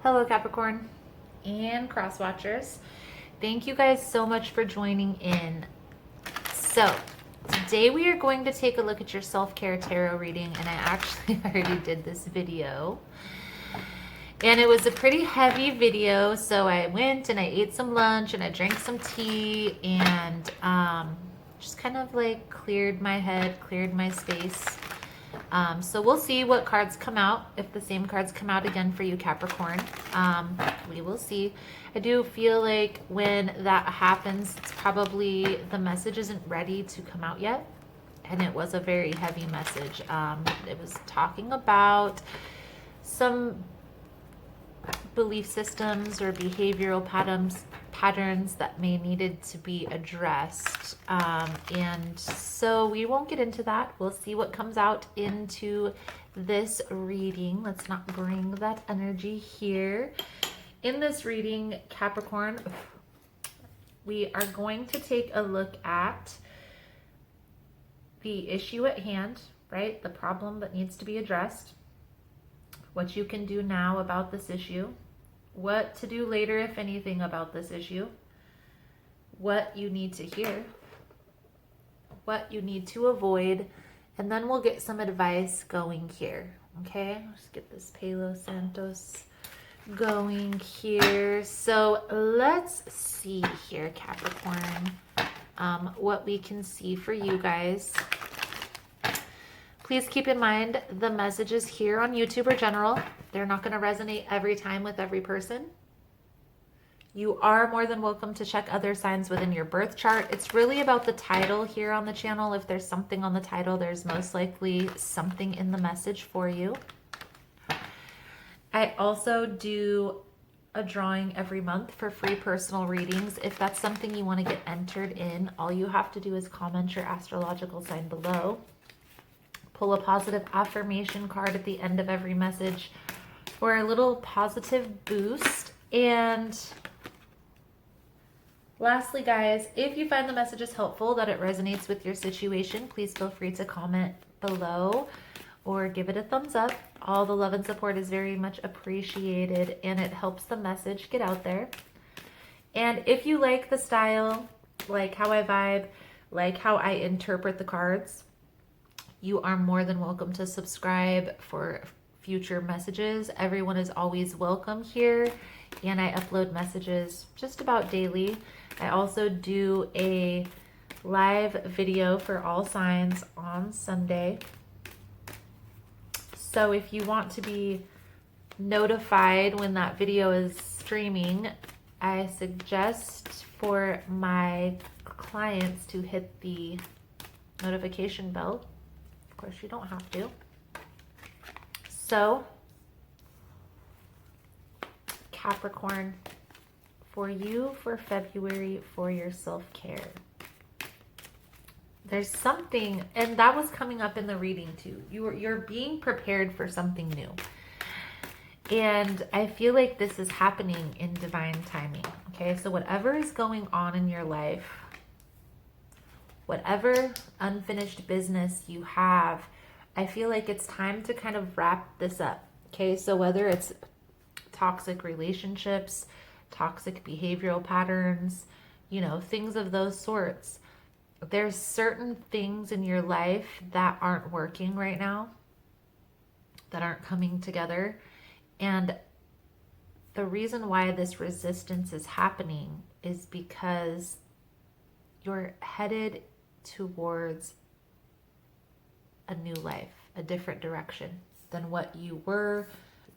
Hello, Capricorn and cross watchers. Thank you guys so much for joining in. So, today we are going to take a look at your self-care tarot reading, and I actually already did this video. And it was a pretty heavy video, so I went and I ate some lunch and I drank some tea and just kind of like cleared my head, cleared my space. So we'll see what cards come out, if the same cards come out again for you, Capricorn. We will see. I do feel like when that happens, it's probably the message isn't ready to come out yet. And it was a very heavy message. It was talking about some belief systems or behavioral patterns that may needed to be addressed, and so we won't get into that. We'll see what comes out into this reading. Let's not bring that energy here. In this reading, Capricorn, we are going to take a look at the issue at hand, right? The problem that needs to be addressed, what you can do now about this issue, what to do later, if anything, about this issue, what you need to hear, what you need to avoid, and then we'll get some advice going here. Okay, let's get this Palo Santos going here. So let's see here, Capricorn, what we can see for you guys. Please keep in mind the messages here on YouTube are general. They're not going to resonate every time with every person. You are more than welcome to check other signs within your birth chart. It's really about the title here on the channel. If there's something on the title, there's most likely something in the message for you. I also do a drawing every month for free personal readings. If that's something you want to get entered in, all you have to do is comment your astrological sign below. Pull a positive affirmation card at the end of every message for a little positive boost. And lastly, guys, if you find the messages helpful, that it resonates with your situation, please feel free to comment below or give it a thumbs up. All the love and support is very much appreciated, and it helps the message get out there. And if you like the style, like how I vibe, like how I interpret the cards, you are more than welcome to subscribe for future messages. Everyone is always welcome here, and I upload messages just about daily. I also do a live video for all signs on Sunday. So if you want to be notified when that video is streaming, I suggest for my clients to hit the notification bell. Of course, you don't have to. So, Capricorn, for you for February for your self-care, there's something, and that was coming up in the reading too. You're being prepared for something new. And I feel like this is happening in divine timing. Okay, so whatever is going on in your life, whatever unfinished business you have, I feel like it's time to kind of wrap this up. Okay, so whether it's toxic relationships, toxic behavioral patterns, you know, things of those sorts, there's certain things in your life that aren't working right now, that aren't coming together. And the reason why this resistance is happening is because you're headed towards a new life, a different direction than what you were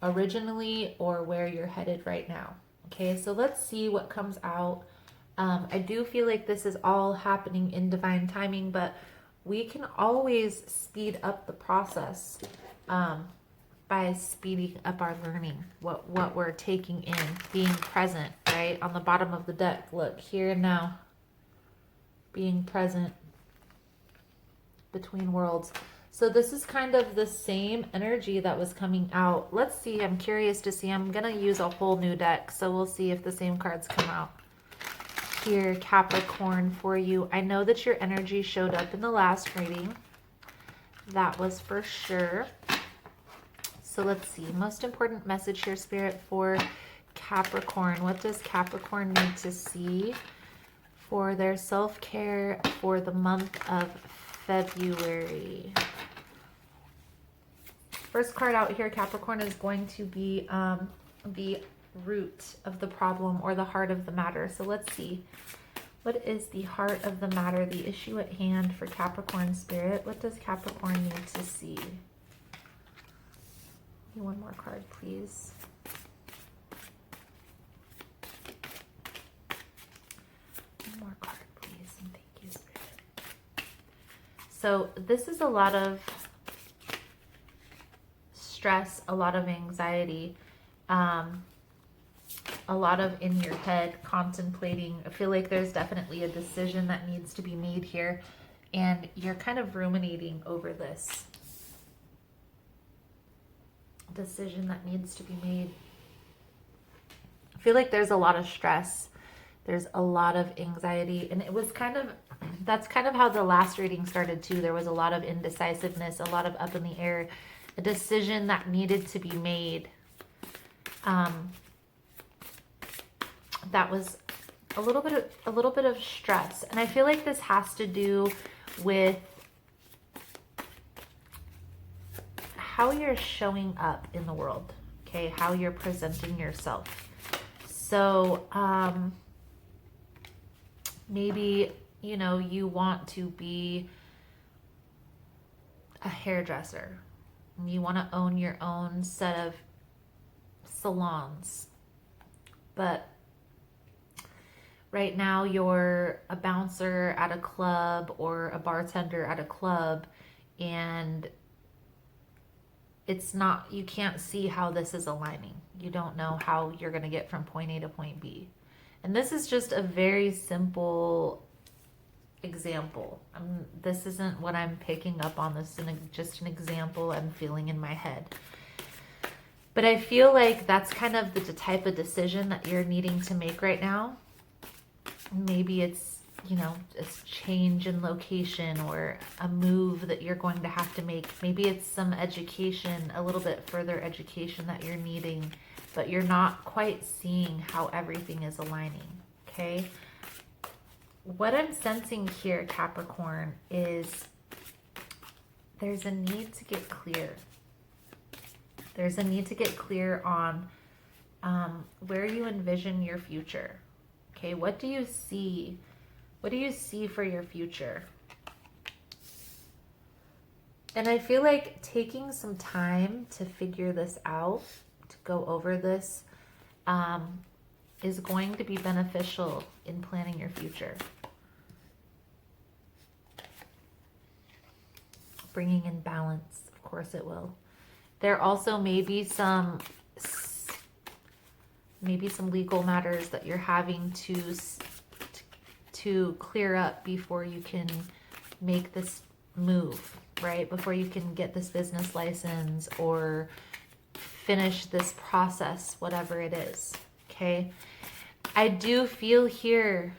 originally or where you're headed right now. Okay, so let's see what comes out. I do feel like this is all happening in divine timing, but we can always speed up the process by speeding up our learning, what we're taking in, being present, right? On the bottom of the deck, look, here and now, being present between worlds. So this is kind of the same energy that was coming out. Let's see, I'm curious to see. I'm gonna use a whole new deck, so we'll see if the same cards come out here, Capricorn, for you. I know that your energy showed up in the last reading. That was for sure. So let's see. Most important message here, Spirit, for Capricorn. What does Capricorn need to see for their self-care for the month of February? First card out here, Capricorn, is going to be the root of the problem or the heart of the matter. So let's see. What is the heart of the matter, the issue at hand for Capricorn Spirit? What does Capricorn need to see? One more card, please. One more card, please, and thank you, Spirit. So this is a lot of stress, a lot of anxiety, a lot of in your head contemplating. I feel like there's definitely a decision that needs to be made here, and you're kind of ruminating over this decision that needs to be made. I feel like there's a lot of stress, there's a lot of anxiety, and it was kind of, that's kind of how the last reading started too. There was a lot of indecisiveness, a lot of up in the air, a decision that needed to be made. That was a little bit of stress, and I feel like this has to do with how you're showing up in the world, okay? How you're presenting yourself. So maybe, you know, you want to be a hairdresser. You want to own your own set of salons, but right now you're a bouncer at a club or a bartender at a club, and it's not, you can't see how this is aligning. You don't know how you're going to get from point A to point B. And this is just a very simple example. This isn't what I'm picking up on. This is just an example I'm feeling in my head. But I feel like that's kind of the type of decision that you're needing to make right now. Maybe it's, you know, a change in location or a move that you're going to have to make. Maybe it's some education, a little bit further education that you're needing, but you're not quite seeing how everything is aligning, okay? What I'm sensing here, Capricorn, is there's a need to get clear. There's a need to get clear on where you envision your future. Okay, what do you see? What do you see for your future? And I feel like taking some time to figure this out, to go over this, is going to be beneficial in planning your future. Bringing in balance, of course it will. There also may be some legal matters that you're having to clear up before you can make this move, right? Before you can get this business license or finish this process, whatever it is, okay? I do feel here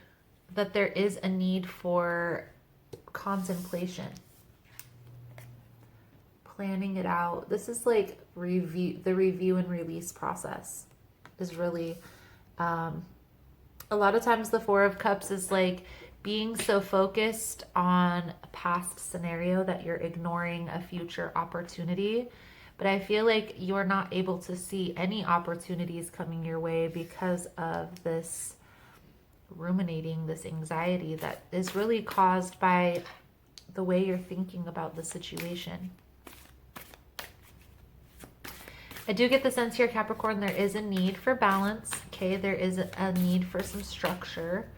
that there is a need for contemplation. Planning it out. This is like the review and release process is really, a lot of times the Four of Cups is like being so focused on a past scenario that you're ignoring a future opportunity. But I feel like you're not able to see any opportunities coming your way because of this ruminating, this anxiety that is really caused by the way you're thinking about the situation. I do get the sense here, Capricorn, there is a need for balance, okay? There is a need for some structure.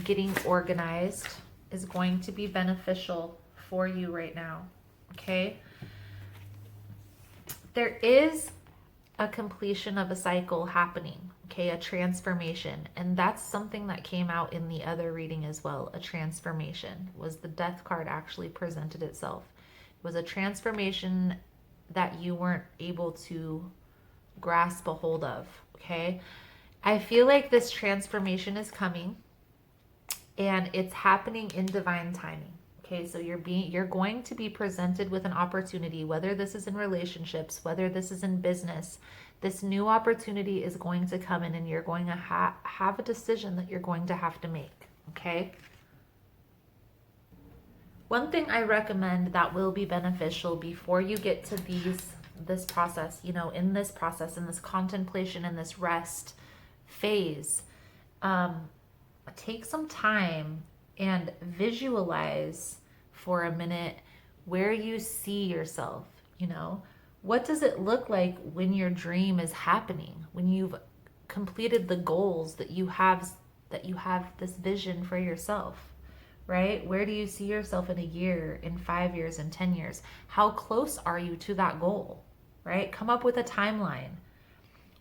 Getting organized is going to be beneficial for you right now, okay? There is a completion of a cycle happening, okay? A transformation, and that's something that came out in the other reading as well. A transformation was the Death card actually presented itself. It was a transformation that you weren't able to grasp a hold of, okay? I feel like this transformation is coming and it's happening in divine timing, Okay, so you're going to be presented with an opportunity, whether this is in relationships, whether this is in business. This new opportunity is going to come in, and you're going to have a decision that you're going to have to make, okay? One thing I recommend that will be beneficial before you get to this process, you know, in this process, in this contemplation, in this rest phase, take some time and visualize for a minute where you see yourself. You know, what does it look like when your dream is happening, when you've completed the goals that you have this vision for yourself, right? Where do you see yourself in a year, in 5 years, in 10 years? How close are you to that goal, right? Come up with a timeline.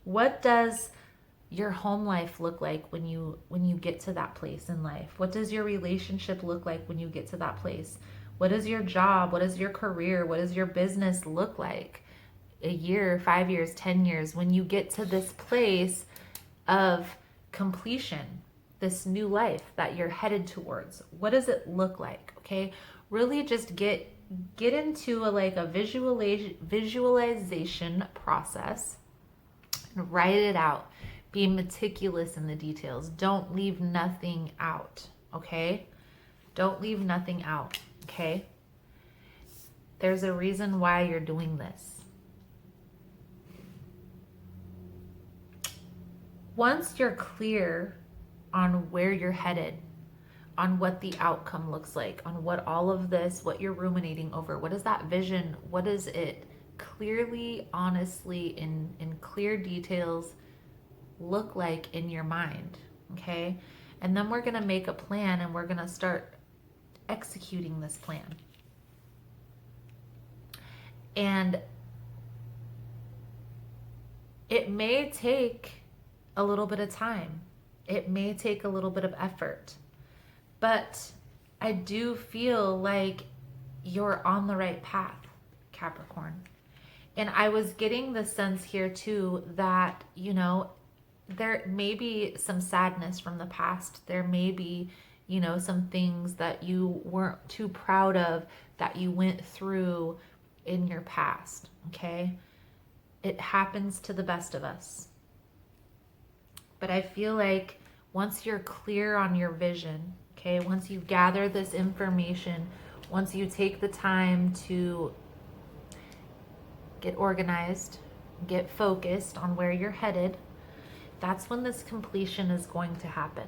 What does your home life look like when you get to that place in life? What does your relationship look like when you get to that place? What is your job? What is your career? What does your business look like a year, 5 years, 10 years, when you get to this place of completion, this new life that you're headed towards? What does it look like? Okay, really just get into a visualization process and write it out. Be meticulous in the details. Don't leave nothing out, okay? Don't leave nothing out, okay? There's a reason why you're doing this. Once you're clear on where you're headed, on what the outcome looks like, on what all of this, what you're ruminating over, what is that vision, what is it clearly, honestly, in clear details look like in your mind, okay? And then we're going to make a plan, and we're going to start executing this plan. And it may take a little bit of time. It may take a little bit of effort. But I do feel like you're on the right path, Capricorn. And I was getting the sense here too that, you know, there may be some sadness from the past. There may be, you know, some things that you weren't too proud of that you went through in your past, okay? It happens to the best of us. But I feel like once you're clear on your vision, okay, once you gather this information, once you take the time to get organized, get focused on where you're headed, that's when this completion is going to happen.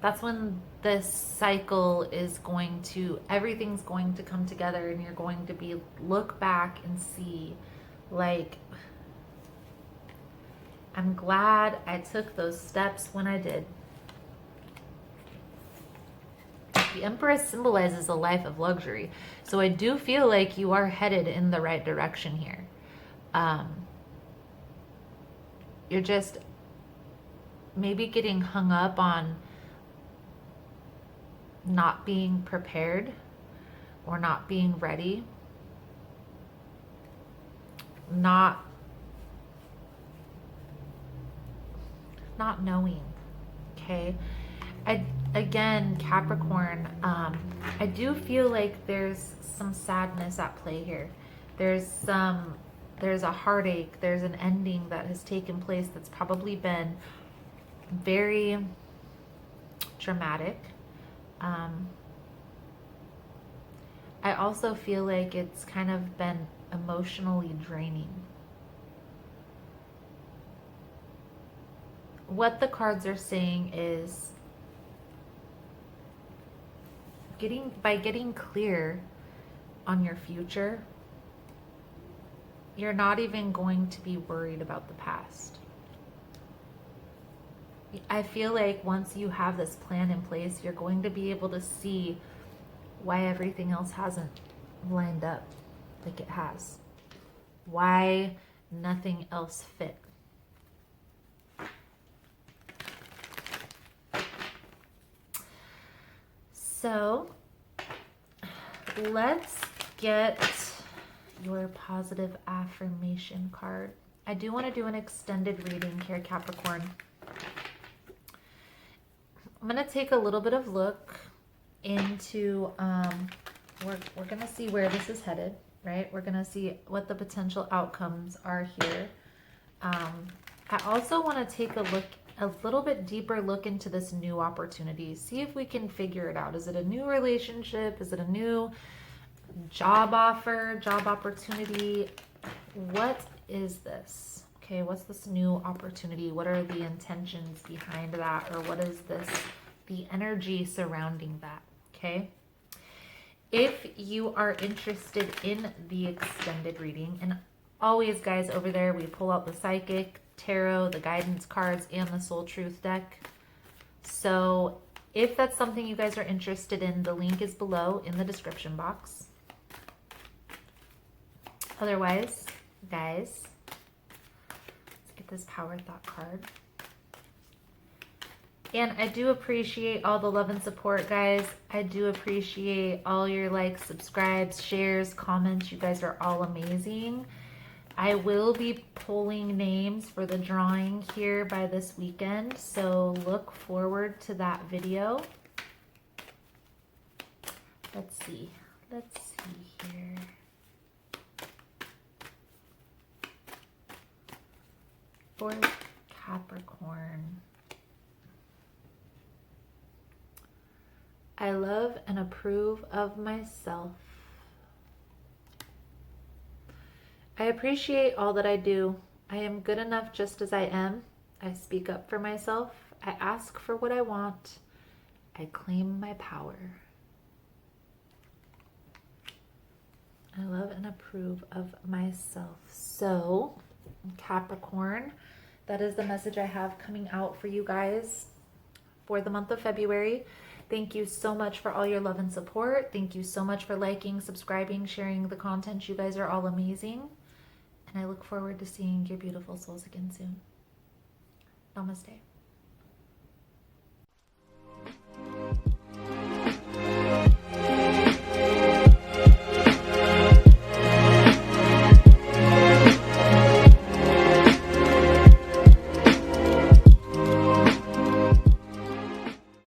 That's when this cycle is going to, everything's going to come together, and you're going to look back and see, like, I'm glad I took those steps when I did. The Empress symbolizes a life of luxury. So I do feel like you are headed in the right direction here. You're just maybe getting hung up on not being prepared or not being ready, not knowing, okay? Again, Capricorn, I do feel like there's some sadness at play here. There's a heartache, there's an ending that has taken place that's probably been very dramatic. I also feel like it's kind of been emotionally draining. What the cards are saying is by getting clear on your future, you're not even going to be worried about the past. I feel like once you have this plan in place, you're going to be able to see why everything else hasn't lined up like it has. Why nothing else fit. So let's get your positive affirmation card. I do want to do an extended reading here, Capricorn. I'm going to take a little bit of look into, we're going to see where this is headed, right? We're going to see what the potential outcomes are here. I also want to take a little bit deeper look into this new opportunity. See if we can figure it out. Is it a new relationship? Is it a new job offer, job opportunity? What is this? Okay, what's this new opportunity? What are the intentions behind that? Or what is this, the energy surrounding that? Okay. If you are interested in the extended reading, and always, guys, over there, we pull out the Psychic, Tarot, the Guidance cards, and the Soul Truth deck. So if that's something you guys are interested in, the link is below in the description box. Otherwise, guys, let's get this Power Thought card. And I do appreciate all the love and support, guys. I do appreciate all your likes, subscribes, shares, comments. You guys are all amazing. I will be pulling names for the drawing here by this weekend, so look forward to that video. Let's see here. For Capricorn. I love and approve of myself. I appreciate all that I do. I am good enough just as I am. I speak up for myself. I ask for what I want. I claim my power. I love and approve of myself. So, Capricorn, that is the message I have coming out for you guys for the month of February. Thank you so much for all your love and support. Thank you so much for liking, subscribing, sharing the content. You guys are all amazing. And I look forward to seeing your beautiful souls again soon. Namaste.